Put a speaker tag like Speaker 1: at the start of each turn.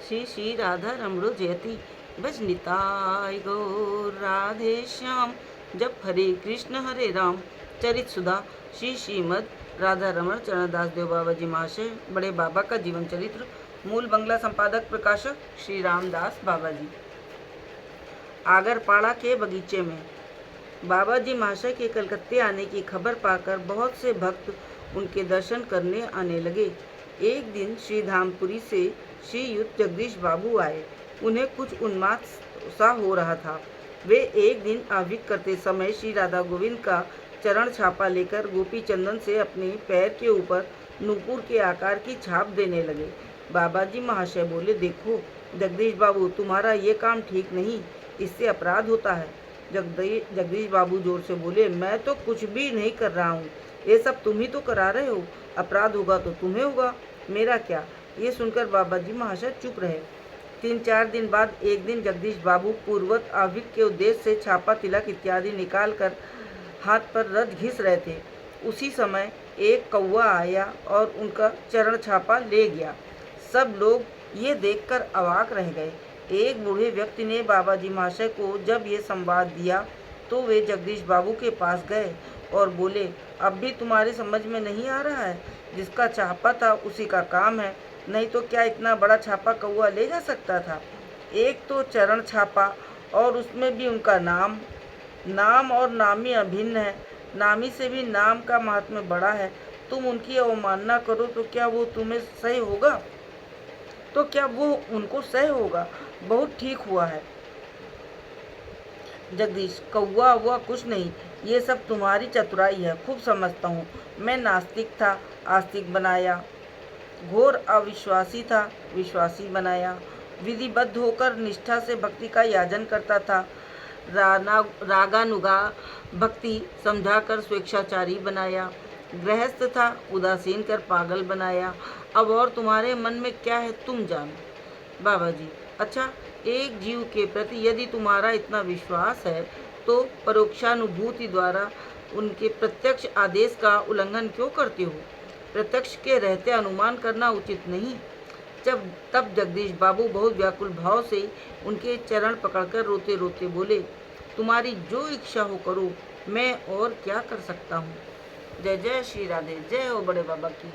Speaker 1: श्री श्री राधा रमणो जयति भज निताय गौर राधे श्याम। जब हरे राम चरित सुधा श्री श्रीमद राधा रमण चरणदास देव बाबा जी महाशय बड़े बाबा का जीवन चरित्र। मूल बंगला संपादक प्रकाशक श्री रामदास बाबा जी। आगरपाड़ा के बगीचे में बाबा जी महाशय के कलकत्ते आने की खबर पाकर बहुत से भक्त उनके दर्शन करने आने लगे। एक दिन श्री धामपुरी से श्री युक्त जगदीश बाबू आए। उन्हें कुछ उन्माद सा हो रहा था। वे एक दिन आविक करते समय श्री राधा गोविंद का चरण छापा लेकर गोपी चंदन से अपने पैर के ऊपर नूपुर के आकार की छाप देने लगे। बाबा जी महाशय बोले, देखो जगदीश बाबू, तुम्हारा ये काम ठीक नहीं, इससे अपराध होता है। जगदीश बाबू जोर से बोले, मैं तो कुछ भी नहीं कर रहा हूँ, ये सब तुम ही तो करा रहे हो। अपराध होगा तो तुम्हें होगा, मेरा क्या। ये सुनकर बाबा जी महाशय चुप रहे। 3-4 दिन बाद एक दिन जगदीश बाबू पूर्वत आविक के उद्देश्य से छापा, तिलक इत्यादि निकाल कर हाथ पर रज घिस रहे थे। उसी समय एक कौवा आया और उनका चरण छापा ले गया। सब लोग ये देखकर अवाक रह गए। एक बूढ़े व्यक्ति ने बाबा जी महाशय को जब ये संवाद दिया तो वे जगदीश बाबू के पास गए और बोले, अब भी तुम्हारी समझ में नहीं आ रहा है? जिसका छापा था उसी का काम है, नहीं तो क्या इतना बड़ा छापा कौवा ले जा सकता था? एक तो चरण छापा और उसमें भी उनका नाम और नामी अभिन्न है। नामी से भी नाम का महात्म्य बड़ा है। तुम उनकी अवमानना करो तो क्या वो तुम्हें सही होगा? तो क्या वो उनको सही होगा? बहुत ठीक हुआ है जगदीश, कौवा हुआ कुछ नहीं, ये सब तुम्हारी चतुराई है, खूब समझता हूँ। मैं नास्तिक था, आस्तिक बनाया, घोर अविश्वासी था, विश्वासी बनाया, विधिबद्ध होकर निष्ठा से भक्ति का याजन करता था, रागानुगा भक्ति समझाकर स्वेच्छाचारी बनाया, गृहस्थ था, उदासीन कर पागल बनाया। अब और तुम्हारे मन में क्या है तुम जानो। बाबा जी, अच्छा, एक जीव के प्रति यदि तुम्हारा इतना विश्वास है तो परोक्षानुभूति द्वारा उनके प्रत्यक्ष आदेश का उल्लंघन क्यों करते हो? प्रत्यक्ष के रहते अनुमान करना उचित नहीं। तब जगदीश बाबू बहुत व्याकुल भाव से उनके चरण पकड़कर रोते रोते बोले, तुम्हारी जो इच्छा हो करो, मैं और क्या कर सकता हूँ। जय जय श्री राधे, जय हो बड़े बाबा की।